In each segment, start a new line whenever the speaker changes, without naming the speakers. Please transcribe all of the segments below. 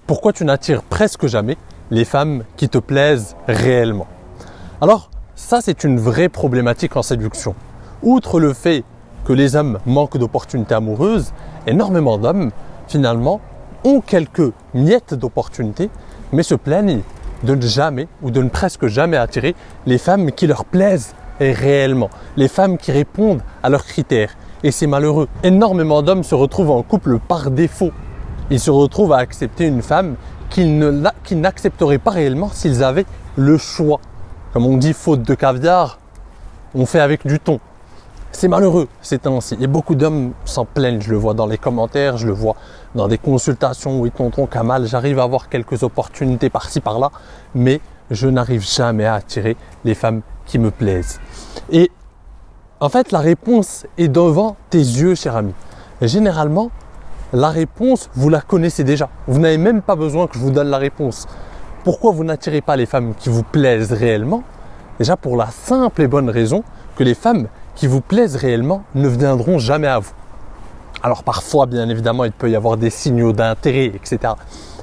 pourquoi tu n'attires presque jamais les femmes qui te plaisent réellement? Alors, ça c'est une vraie problématique en séduction. Outre le fait que les hommes manquent d'opportunités amoureuses, énormément d'hommes, finalement, ont quelques miettes d'opportunités, mais se plaignent de ne jamais ou de ne presque jamais attirer les femmes qui leur plaisent réellement, les femmes qui répondent à leurs critères. Et c'est malheureux. Énormément d'hommes se retrouvent en couple par défaut. Ils se retrouvent à accepter une femme qu'ils n'accepteraient pas réellement s'ils avaient le choix. Comme on dit, faute de caviar, on fait avec du thon. C'est malheureux ces temps-ci. Et beaucoup d'hommes s'en plaignent. Je le vois dans les commentaires, je le vois dans des consultations. Oui, tonton Kamal, j'arrive à avoir quelques opportunités par-ci, par-là, mais je n'arrive jamais à attirer les femmes qui me plaisent. Et en fait, la réponse est devant tes yeux, cher ami. Et généralement, la réponse, vous la connaissez déjà. Vous n'avez même pas besoin que je vous donne la réponse. Pourquoi vous n'attirez pas les femmes qui vous plaisent réellement? Déjà pour la simple et bonne raison que les femmes qui vous plaisent réellement ne viendront jamais à vous. Alors parfois, bien évidemment, il peut y avoir des signaux d'intérêt, etc.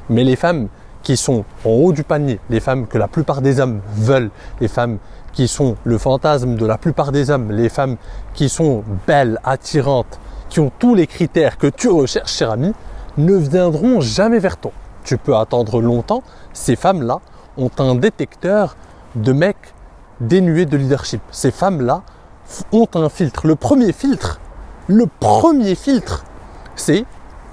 Mais les femmes qui sont en haut du panier, les femmes que la plupart des hommes veulent, les femmes qui sont le fantasme de la plupart des hommes, les femmes qui sont belles, attirantes, qui ont tous les critères que tu recherches, cher ami, ne viendront jamais vers toi. Tu peux attendre longtemps, ces femmes-là ont un détecteur de mecs dénués de leadership. Ces femmes-là ont un filtre. Le premier filtre, c'est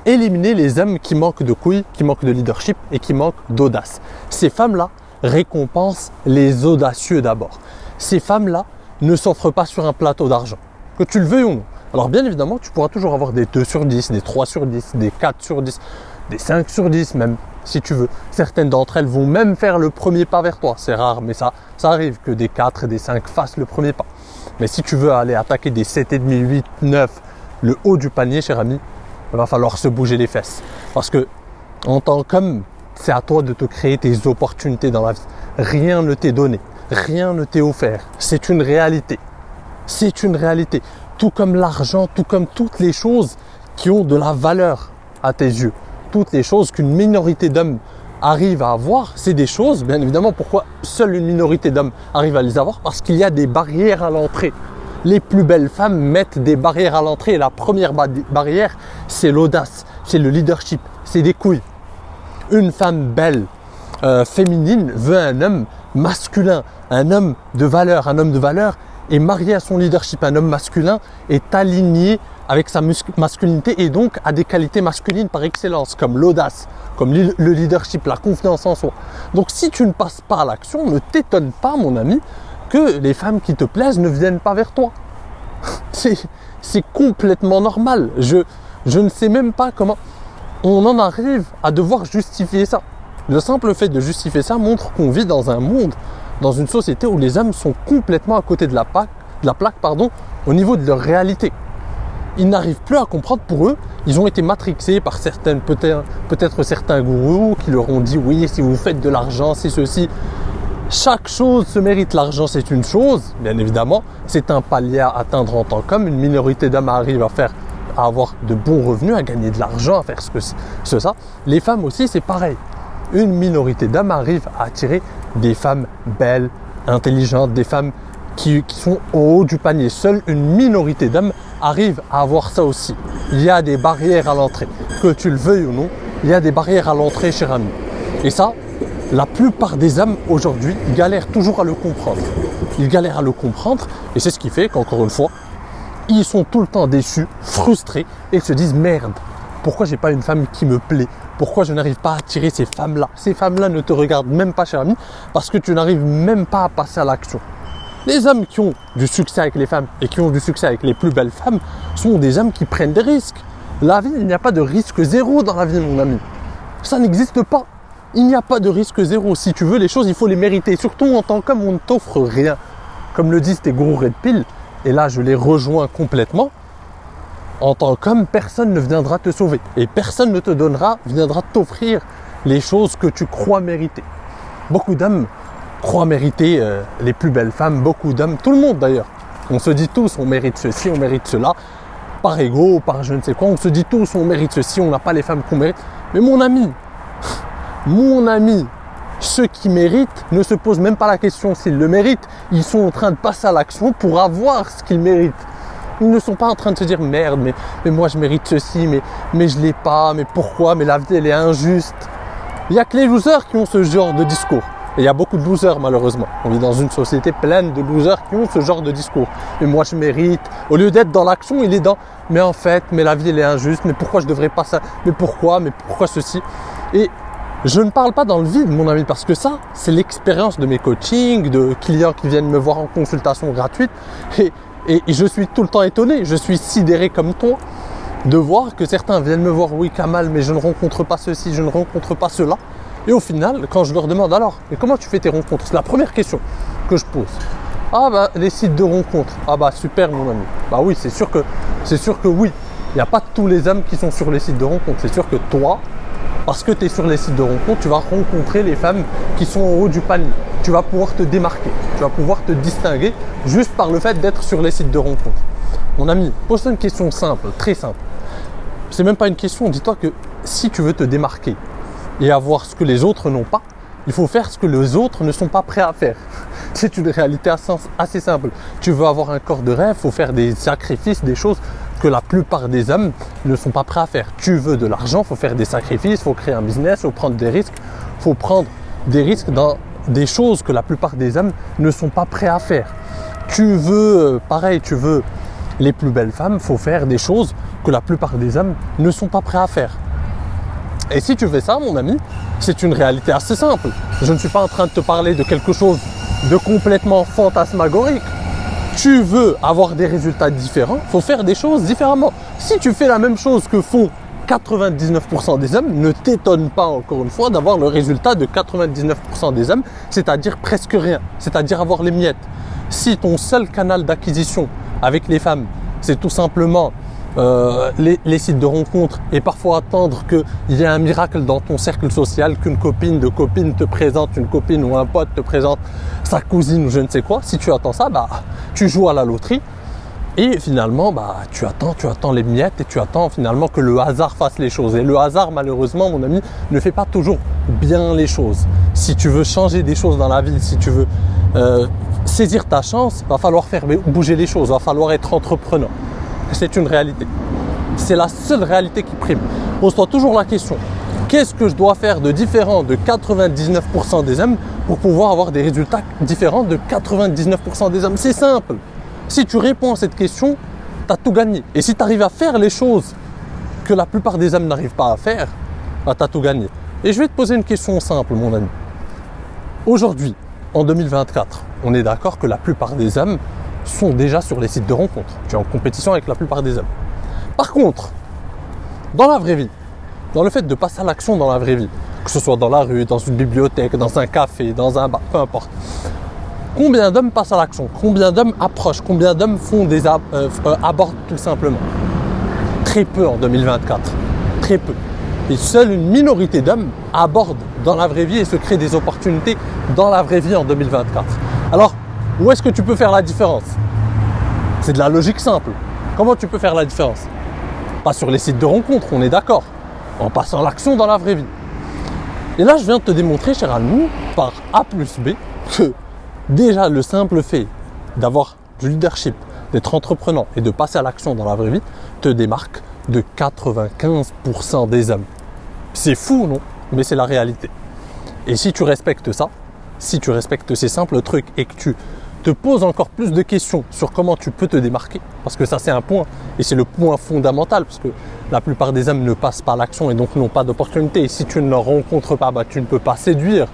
éliminer les hommes qui manquent de couilles, qui manquent de leadership et qui manquent d'audace. Ces femmes-là récompensent les audacieux d'abord. Ces femmes-là ne s'offrent pas sur un plateau d'argent, que tu le veuilles ou non. Alors bien évidemment, tu pourras toujours avoir des 2 sur 10, des 3 sur 10, des 4 sur 10, des 5 sur 10 même, si tu veux. Certaines d'entre elles vont même faire le premier pas vers toi. C'est rare, mais ça arrive que des 4 et des 5 fassent le premier pas. Mais si tu veux aller attaquer des 7,5, 8, 9, le haut du panier, cher ami, il va falloir se bouger les fesses. Parce que, en tant qu'homme, c'est à toi de te créer tes opportunités dans la vie. Rien ne t'est donné, rien ne t'est offert. C'est une réalité. C'est une réalité. Tout comme l'argent, tout comme toutes les choses qui ont de la valeur à tes yeux. Toutes les choses qu'une minorité d'hommes arrive à avoir, c'est des choses, bien évidemment, pourquoi seule une minorité d'hommes arrive à les avoir? Parce qu'il y a des barrières à l'entrée. Les plus belles femmes mettent des barrières à l'entrée et la première barrière, c'est l'audace, c'est le leadership, c'est des couilles. Une femme belle, féminine, veut un homme masculin, un homme de valeur. Un homme de valeur est marié à son leadership. Un homme masculin est aligné avec sa masculinité et donc a des qualités masculines par excellence, comme l'audace, comme le leadership, la confiance en soi. Donc si tu ne passes pas à l'action, ne t'étonne pas, mon ami, que les femmes qui te plaisent ne viennent pas vers toi. C'est complètement normal. Je ne sais même pas comment on en arrive à devoir justifier ça. Le simple fait de justifier ça montre qu'on vit dans un monde, dans une société où les hommes sont complètement à côté de la plaque, au niveau de leur réalité. Ils n'arrivent plus à comprendre. Pour eux, ils ont été matrixés par peut-être certains gourous qui leur ont dit oui, si vous faites de l'argent, c'est ceci. Chaque chose se mérite. L'argent, c'est une chose, bien évidemment. C'est un palier à atteindre en tant qu'homme. Une minorité d'hommes arrive à avoir de bons revenus, à gagner de l'argent, à faire ça. Les femmes aussi, c'est pareil. Une minorité d'hommes arrive à attirer des femmes belles, intelligentes, des femmes qui sont au haut du panier. Seule une minorité d'hommes arrive à avoir ça aussi. Il y a des barrières à l'entrée. Que tu le veuilles ou non, il y a des barrières à l'entrée, cher ami. Et ça, la plupart des hommes aujourd'hui galèrent toujours à le comprendre. Ils galèrent à le comprendre et c'est ce qui fait qu'encore une fois, ils sont tout le temps déçus, frustrés et se disent merde, pourquoi j'ai pas une femme qui me plaît? Pourquoi je n'arrive pas à attirer ces femmes-là? Ces femmes-là ne te regardent même pas, cher ami, parce que tu n'arrives même pas à passer à l'action. Les hommes qui ont du succès avec les femmes et qui ont du succès avec les plus belles femmes sont des hommes qui prennent des risques. La vie, il n'y a pas de risque zéro dans la vie, mon ami. Ça n'existe pas. Il n'y a pas de risque zéro. Si tu veux les choses, il faut les mériter. Surtout en tant qu'homme, on ne t'offre rien. Comme le disent tes gourous Red Pill, et là je les rejoins complètement, en tant qu'homme, personne ne viendra te sauver. Et personne ne viendra t'offrir les choses que tu crois mériter. Beaucoup d'hommes croient mériter les plus belles femmes, beaucoup d'hommes, tout le monde d'ailleurs. On se dit tous, on mérite ceci, on mérite cela, par ego, par je ne sais quoi, on se dit tous, on mérite ceci, on n'a pas les femmes qu'on mérite. Mais mon ami, Mon ami, ceux qui méritent ne se posent même pas la question s'ils le méritent. Ils sont en train de passer à l'action pour avoir ce qu'ils méritent. Ils ne sont pas en train de se dire merde, mais moi je mérite ceci, mais je l'ai pas, mais pourquoi, mais la vie elle est injuste. Il n'y a que les losers qui ont ce genre de discours. Et il y a beaucoup de losers malheureusement. On vit dans une société pleine de losers qui ont ce genre de discours. Mais moi je mérite. Au lieu d'être dans l'action, il est dans mais en fait, mais la vie elle est injuste, mais pourquoi je devrais pas ça, mais pourquoi ceci. Et je ne parle pas dans le vide mon ami, parce que ça, c'est l'expérience de mes coachings, de clients qui viennent me voir en consultation gratuite. Et je suis tout le temps étonné, je suis sidéré comme toi de voir que certains viennent me voir, oui Kamal, mais je ne rencontre pas ceci, je ne rencontre pas cela. Et au final, quand je leur demande alors, mais comment tu fais tes rencontres? C'est la première question que je pose. Ah bah les sites de rencontres. Ah bah super mon ami. Bah oui, c'est sûr que oui. Il n'y a pas tous les hommes qui sont sur les sites de rencontres. C'est sûr que toi, parce que tu es sur les sites de rencontres, tu vas rencontrer les femmes qui sont au haut du panier. Tu vas pouvoir te démarquer, tu vas pouvoir te distinguer juste par le fait d'être sur les sites de rencontres. Mon ami, pose-toi une question simple, très simple. C'est même pas une question, dis-toi que si tu veux te démarquer et avoir ce que les autres n'ont pas, il faut faire ce que les autres ne sont pas prêts à faire. C'est une réalité assez simple. Tu veux avoir un corps de rêve, il faut faire des sacrifices, des choses que la plupart des hommes ne sont pas prêts à faire. Tu veux de l'argent, il faut faire des sacrifices, il faut créer un business, il faut prendre des risques. Il faut prendre des risques dans des choses que la plupart des hommes ne sont pas prêts à faire. Tu veux les plus belles femmes, il faut faire des choses que la plupart des hommes ne sont pas prêts à faire. Et si tu fais ça, mon ami, c'est une réalité assez simple. Je ne suis pas en train de te parler de quelque chose de complètement fantasmagorique. Tu veux avoir des résultats différents, il faut faire des choses différemment. Si tu fais la même chose que font 99% des hommes, ne t'étonne pas encore une fois d'avoir le résultat de 99% des hommes, c'est-à-dire presque rien, c'est-à-dire avoir les miettes. Si ton seul canal d'acquisition avec les femmes, c'est tout simplement les sites de rencontres et parfois attendre qu'il y ait un miracle dans ton cercle social, qu'une copine de copine te présente une copine ou un pote te présente sa cousine ou je ne sais quoi, si tu attends ça, tu joues à la loterie et finalement tu attends les miettes et tu attends finalement que le hasard fasse les choses. Et le hasard, malheureusement, mon ami, ne fait pas toujours bien les choses. Si tu veux changer des choses dans la vie, si tu veux saisir ta chance, il va falloir faire bouger les choses, il va falloir être entrepreneur. C'est une réalité. C'est la seule réalité qui prime. Pose-toi toujours la question, qu'est-ce que je dois faire de différent de 99% des hommes pour pouvoir avoir des résultats différents de 99% des hommes? C'est simple. Si tu réponds à cette question, tu as tout gagné. Et si tu arrives à faire les choses que la plupart des hommes n'arrivent pas à faire, tu as tout gagné. Et je vais te poser une question simple, mon ami. Aujourd'hui, en 2024, on est d'accord que la plupart des hommes sont déjà sur les sites de rencontres. Tu es en compétition avec la plupart des hommes. Par contre, dans la vraie vie, dans le fait de passer à l'action dans la vraie vie, que ce soit dans la rue, dans une bibliothèque, dans un café, dans un bar, peu importe, combien d'hommes passent à l'action? Combien d'hommes approchent? Combien d'hommes font abordent tout simplement? Très peu en 2024. Très peu. Et seule une minorité d'hommes abordent dans la vraie vie et se créent des opportunités dans la vraie vie en 2024. Alors, où est-ce que tu peux faire la différence? C'est de la logique simple. Comment tu peux faire la différence? Pas sur les sites de rencontres, on est d'accord. En passant à l'action dans la vraie vie. Et là, je viens de te démontrer, cher ami, par A plus B, que déjà le simple fait d'avoir du leadership, d'être entrepreneur et de passer à l'action dans la vraie vie, te démarque de 95% des hommes. C'est fou, non? Mais c'est la réalité. Et si tu respectes ça, si tu respectes ces simples trucs et que tu te poses encore plus de questions sur comment tu peux te démarquer, parce que ça c'est un point, et c'est le point fondamental, parce que la plupart des hommes ne passent pas à l'action et donc n'ont pas d'opportunité. Et si tu ne leur rencontres pas, tu ne peux pas séduire.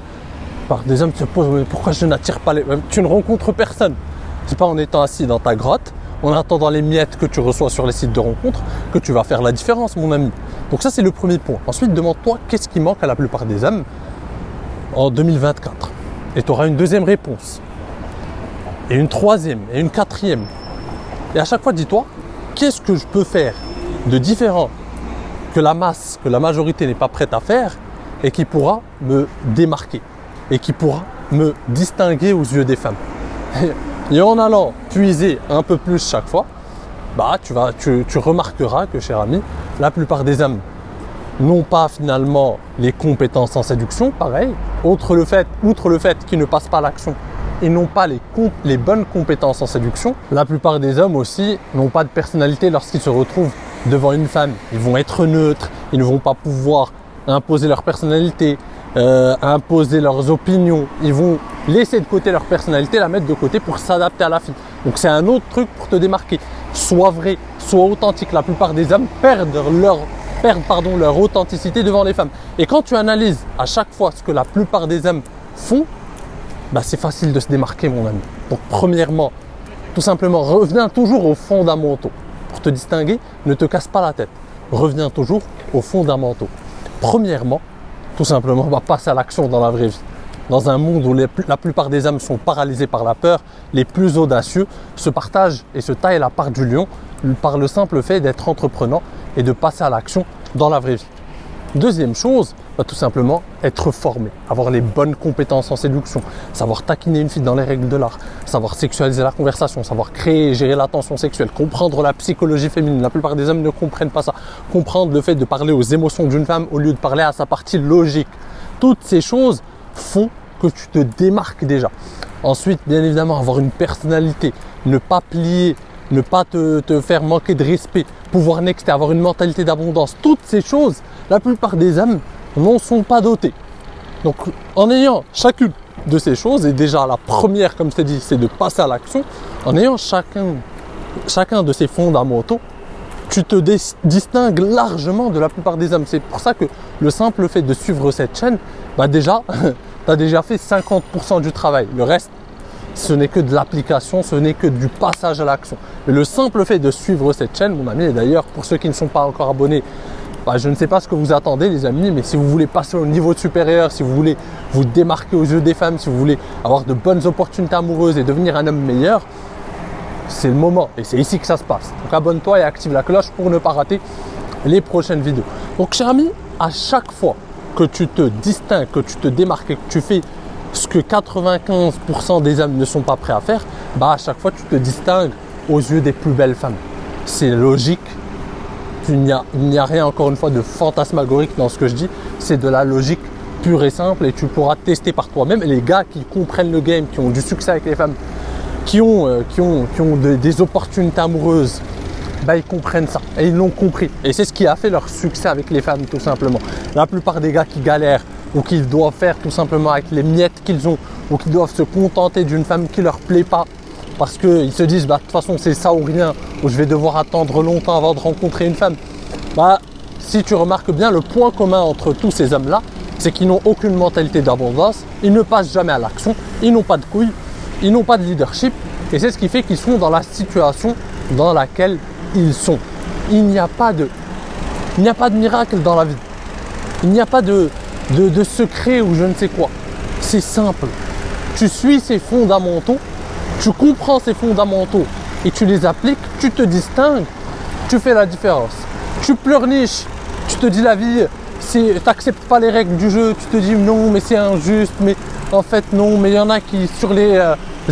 Des hommes se posent, mais pourquoi je n'attire pas les... Tu ne rencontres personne. C'est pas en étant assis dans ta grotte, en attendant les miettes que tu reçois sur les sites de rencontres, que tu vas faire la différence, mon ami. Donc ça c'est le premier point. Ensuite, demande-toi qu'est-ce qui manque à la plupart des hommes en 2024. Et tu auras une deuxième réponse. Et une troisième, et une quatrième. Et à chaque fois, dis-toi, qu'est-ce que je peux faire de différent que la masse, que la majorité n'est pas prête à faire et qui pourra me démarquer et qui pourra me distinguer aux yeux des femmes. Et en allant puiser un peu plus chaque fois, tu remarqueras que, cher ami, la plupart des hommes n'ont pas finalement les compétences en séduction, pareil. Outre le fait qu'ils ne passent pas à l'action, ils n'ont pas les bonnes compétences en séduction. La plupart des hommes aussi n'ont pas de personnalité lorsqu'ils se retrouvent devant une femme. Ils vont être neutres, ils ne vont pas pouvoir imposer leur personnalité, imposer leurs opinions. Ils vont laisser de côté leur personnalité, la mettre de côté pour s'adapter à la fille. Donc c'est un autre truc pour te démarquer. Sois vrai, sois authentique. La plupart des hommes perdent leur authenticité devant les femmes. Et quand tu analyses à chaque fois ce que la plupart des hommes font, bah c'est facile de se démarquer, mon ami. Donc premièrement, tout simplement, reviens toujours aux fondamentaux. Pour te distinguer, ne te casse pas la tête. Reviens toujours aux fondamentaux. Premièrement, tout simplement, passe à l'action dans la vraie vie. Dans un monde où la plupart des hommes sont paralysés par la peur, les plus audacieux se partagent et se taillent la part du lion par le simple fait d'être entreprenant et de passer à l'action dans la vraie vie. Deuxième chose, tout simplement être formé, avoir les bonnes compétences en séduction, savoir taquiner une fille dans les règles de l'art, savoir sexualiser la conversation, savoir créer et gérer l'attention sexuelle, comprendre la psychologie féminine. La plupart des hommes ne comprennent pas ça. Comprendre le fait de parler aux émotions d'une femme au lieu de parler à sa partie logique. Toutes ces choses font que tu te démarques déjà. Ensuite, bien évidemment, avoir une personnalité, ne pas plier, ne pas te faire manquer de respect, pouvoir nexter, avoir une mentalité d'abondance. Toutes ces choses, la plupart des hommes n'en sont pas dotés. Donc, en ayant chacune de ces choses, et déjà la première, comme je t'ai dit, c'est de passer à l'action, en ayant chacun de ces fondamentaux, tu te distingues largement de la plupart des hommes. C'est pour ça que le simple fait de suivre cette chaîne, déjà, tu as déjà fait 50% du travail. Le reste, ce n'est que de l'application, ce n'est que du passage à l'action. Et le simple fait de suivre cette chaîne, mon ami, et d'ailleurs, pour ceux qui ne sont pas encore abonnés, je ne sais pas ce que vous attendez, les amis, mais si vous voulez passer au niveau supérieur, si vous voulez vous démarquer aux yeux des femmes, si vous voulez avoir de bonnes opportunités amoureuses et devenir un homme meilleur, c'est le moment et c'est ici que ça se passe. Donc abonne-toi et active la cloche pour ne pas rater les prochaines vidéos. Donc cher ami, à chaque fois que tu te distingues, que tu te démarques et que tu fais ce que 95% des hommes ne sont pas prêts à faire, à chaque fois tu te distingues aux yeux des plus belles femmes. C'est logique. Il n'y a rien encore une fois de fantasmagorique dans ce que je dis. C'est de la logique pure et simple et tu pourras tester par toi-même. Et les gars qui comprennent le game, qui ont du succès avec les femmes, qui ont des opportunités amoureuses, ils comprennent ça et ils l'ont compris. Et c'est ce qui a fait leur succès avec les femmes tout simplement. La plupart des gars qui galèrent ou qui doivent faire tout simplement avec les miettes qu'ils ont ou qui doivent se contenter d'une femme qui ne leur plaît pas parce qu'ils se disent de toute façon c'est ça ou rien, ou je vais devoir attendre longtemps avant de rencontrer une femme. Si tu remarques bien, le point commun entre tous ces hommes-là, c'est qu'ils n'ont aucune mentalité d'abondance, ils ne passent jamais à l'action, ils n'ont pas de couilles, ils n'ont pas de leadership et c'est ce qui fait qu'ils sont dans la situation dans laquelle ils sont. Il n'y a pas de miracle dans la vie. Il n'y a pas de secret ou je ne sais quoi. C'est simple. Tu suis ces fondamentaux, tu comprends ces fondamentaux et tu les appliques, tu te distingues, tu fais la différence. Tu pleurniches, tu te dis la vie, tu n'acceptes pas les règles du jeu, tu te dis non mais c'est injuste, mais en fait non, mais il y en a qui sur les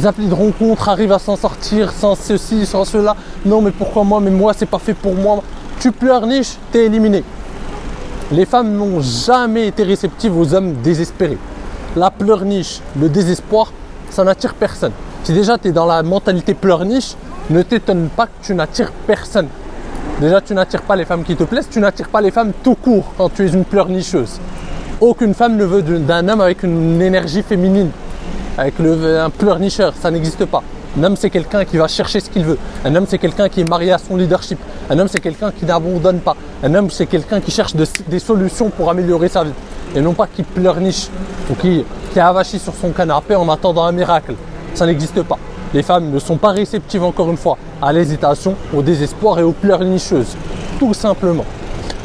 applis de rencontre arrivent à s'en sortir sans ceci, sans cela. Non mais pourquoi moi, mais moi c'est pas fait pour moi. Tu pleurniches, t'es éliminé. Les femmes n'ont jamais été réceptives aux hommes désespérés. La pleurniche, le désespoir, ça n'attire personne. Si déjà tu es dans la mentalité pleurniche, ne t'étonne pas que tu n'attires personne. Déjà, tu n'attires pas les femmes qui te plaisent, tu n'attires pas les femmes tout court quand tu es une pleurnicheuse. Aucune femme ne veut d'un homme avec une énergie féminine, avec un pleurnicheur, ça n'existe pas. Un homme, c'est quelqu'un qui va chercher ce qu'il veut. Un homme, c'est quelqu'un qui est marié à son leadership. Un homme, c'est quelqu'un qui n'abandonne pas. Un homme, c'est quelqu'un qui cherche des solutions pour améliorer sa vie. Et non pas qui pleurniche ou qui est avachi sur son canapé en attendant un miracle. Ça n'existe pas. Les femmes ne sont pas réceptives, encore une fois, à l'hésitation, au désespoir et aux pleurnicheuses. Tout simplement.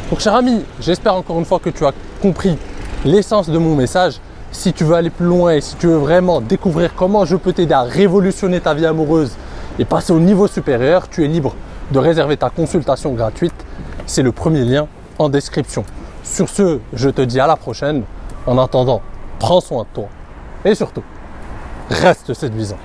Donc, cher ami, j'espère encore une fois que tu as compris l'essence de mon message. Si tu veux aller plus loin et si tu veux vraiment découvrir comment je peux t'aider à révolutionner ta vie amoureuse et passer au niveau supérieur, tu es libre de réserver ta consultation gratuite. C'est le premier lien en description. Sur ce, je te dis à la prochaine. En attendant, prends soin de toi et surtout, reste séduisant.